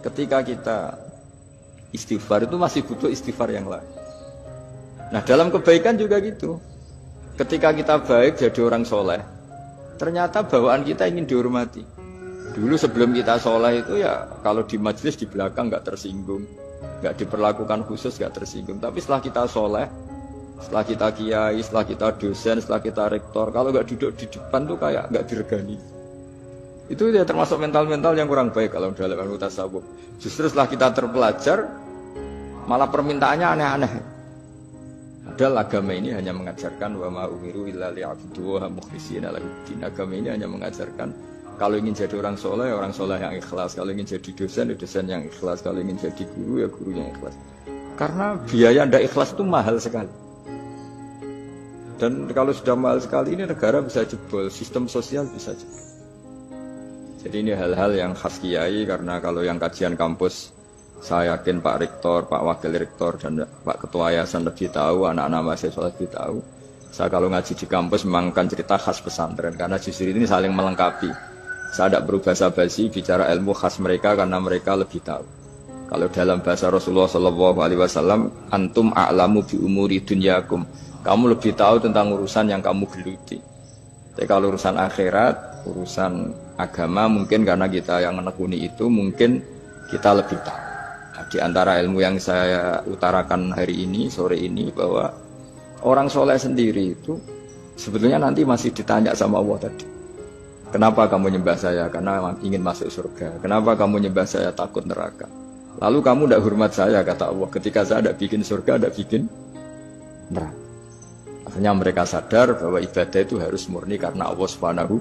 ketika kita istighfar itu masih butuh istighfar yang lain. Nah dalam kebaikan juga gitu. Ketika kita baik jadi orang soleh, ternyata bawaan kita ingin dihormati. Dulu sebelum kita soleh itu ya kalau di majelis di belakang nggak tersinggung, nggak diperlakukan khusus, nggak tersinggung. Tapi setelah kita soleh, setelah kita kiai, setelah kita dosen, setelah kita rektor, kalau nggak duduk di depan tuh kayak nggak diregani. Itu ya termasuk mental-mental yang kurang baik kalau dalam ilmu tasawuf. Justru setelah kita terpelajar, malah permintaannya aneh-aneh. Padahal agama ini hanya mengajarkan wa ma umiru illa liya'budu wa mukhlishina lahuddin. Agama ini hanya mengajarkan kalau ingin jadi orang soleh yang ikhlas. Kalau ingin jadi dosen, ya dosen yang ikhlas. Kalau ingin jadi guru, ya guru yang ikhlas. Karena biaya ndak ikhlas itu mahal sekali. Dan kalau sudah mahal sekali ini negara bisa jebol, sistem sosial bisa jebol. Jadi ini hal-hal yang khas kiai, karena kalau yang kajian kampus saya yakin Pak Rektor, Pak Wakil Rektor, dan Pak Ketua Yayasan lebih tahu, anak-anak mahasiswa lebih tahu. Saya kalau ngaji di kampus memang kan cerita khas pesantren, karena justru ini saling melengkapi. Saya tidak berubah basa-basi bicara ilmu khas mereka karena mereka lebih tahu. Kalau dalam bahasa Rasulullah SAW, antum a'lamu bi umuri dunyakum. Kamu lebih tahu tentang urusan yang kamu geluti. Tapi kalau urusan akhirat, urusan agama mungkin karena kita yang menekuni itu mungkin kita lebih tahu. Nah, di antara ilmu yang saya utarakan hari ini, sore ini, bahwa orang soleh sendiri itu sebetulnya nanti masih ditanya sama Allah tadi. Kenapa kamu nyembah saya? Karena ingin masuk surga. Kenapa kamu nyembah saya? Takut neraka. Lalu kamu tidak hormat saya, kata Allah. Ketika saya tidak bikin surga, tidak bikin neraka. Akhirnya mereka sadar bahwa ibadah itu harus murni karena Allah Subhanahu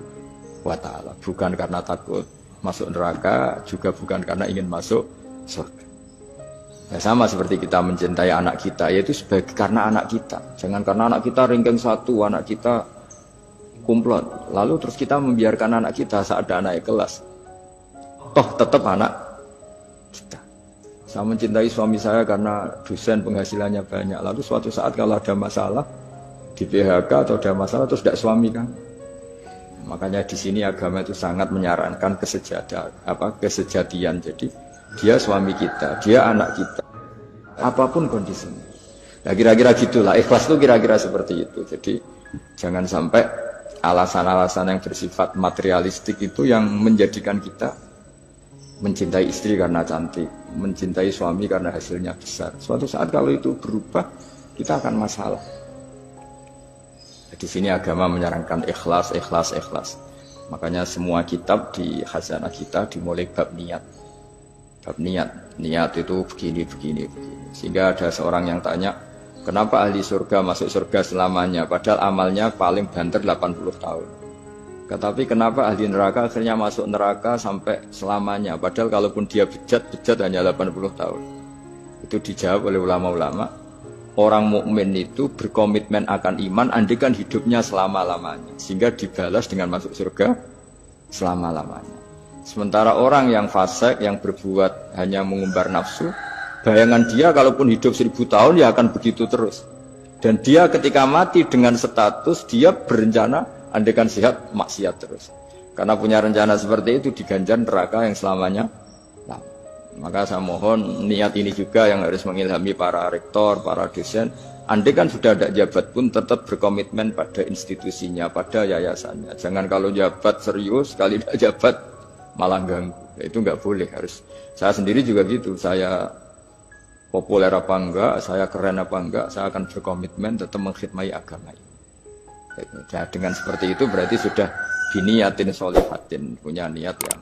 wa ta'ala, bukan karena takut masuk neraka, juga bukan karena ingin masuk surga. Ya, sama seperti kita mencintai anak kita, yaitu sebagai karena anak kita. Jangan karena anak kita ringkeng satu, anak kita kumplot, lalu terus kita membiarkan anak kita saat ada anak kelas. Toh tetap anak kita. Saya mencintai suami saya karena dosen penghasilannya banyak, lalu suatu saat kalau ada masalah di PHK atau ada masalah terus tidak suami kan. Makanya di sini agama itu sangat menyarankan kesejatian. Jadi dia suami kita, dia anak kita, apapun kondisinya. Nah kira-kira gitulah, ikhlas itu kira-kira seperti itu. Jadi jangan sampai alasan-alasan yang bersifat materialistik itu yang menjadikan kita mencintai istri karena cantik, mencintai suami karena hasilnya besar. Suatu saat kalau itu berubah, kita akan masalah. Di sini agama menyarankan ikhlas. Makanya semua kitab di khazanah kita dimulai bab niat. Bab niat itu begini. Sehingga ada seorang yang tanya, kenapa ahli surga masuk surga selamanya? Padahal amalnya paling banter 80 tahun. Tetapi kenapa ahli neraka akhirnya masuk neraka sampai selamanya? Padahal kalaupun dia bejat hanya 80 tahun. Itu dijawab oleh ulama-ulama. Orang mukmin itu berkomitmen akan iman andikan hidupnya selama-lamanya, sehingga dibalas dengan masuk surga selama-lamanya. Sementara orang yang fasik, yang berbuat hanya mengumbar nafsu, bayangan dia kalaupun hidup 1000 tahun ya akan begitu terus. Dan dia ketika mati dengan status dia berencana andikan sehat maksiat terus. Karena punya rencana seperti itu diganjar neraka yang selamanya. Maka saya mohon niat ini juga yang harus mengilhami para rektor, para dosen. Andai kan sudah ada jabat pun tetap berkomitmen pada institusinya, pada yayasannya. Jangan kalau jabat serius, kali tidak jabat malah ganggu. Itu nggak boleh. Harus. Saya sendiri juga gitu. Saya populer apa enggak, saya keren apa enggak, saya akan berkomitmen tetap mengkhidmati agama ini. Nah, dengan seperti itu berarti sudah biniyatin sholihatin, punya niat yang